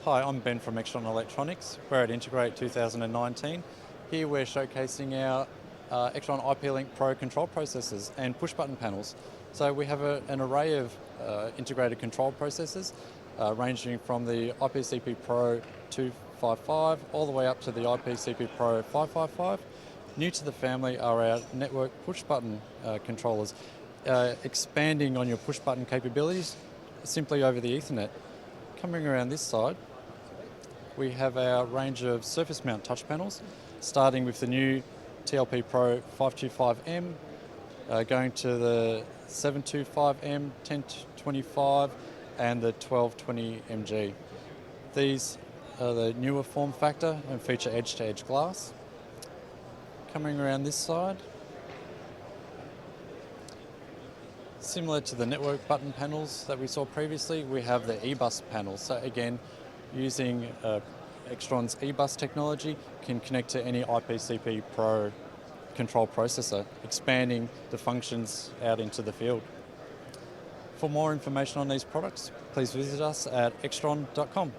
Hi, I'm Ben from Extron Electronics. We're at Integrate 2019. Here we're showcasing our Extron IP-Link Pro control processors and push-button panels. So we have an array of integrated control processors ranging from the IPCP Pro 255 all the way up to the IPCP Pro 555. New to the family are our network push-button controllers, expanding on your push-button capabilities simply over the Ethernet. Coming around this side, we have our range of surface mount touch panels, starting with the new TLP Pro 525M, going to the 725M, 1025 and the 1220MG. These are the newer form factor and feature edge-to-edge glass. Coming around this side, similar to the network button panels that we saw previously, we have the eBus panels. So again, using Extron's eBus technology, can connect to any IPCP Pro control processor, expanding the functions out into the field. For more information on these products, please visit us at extron.com.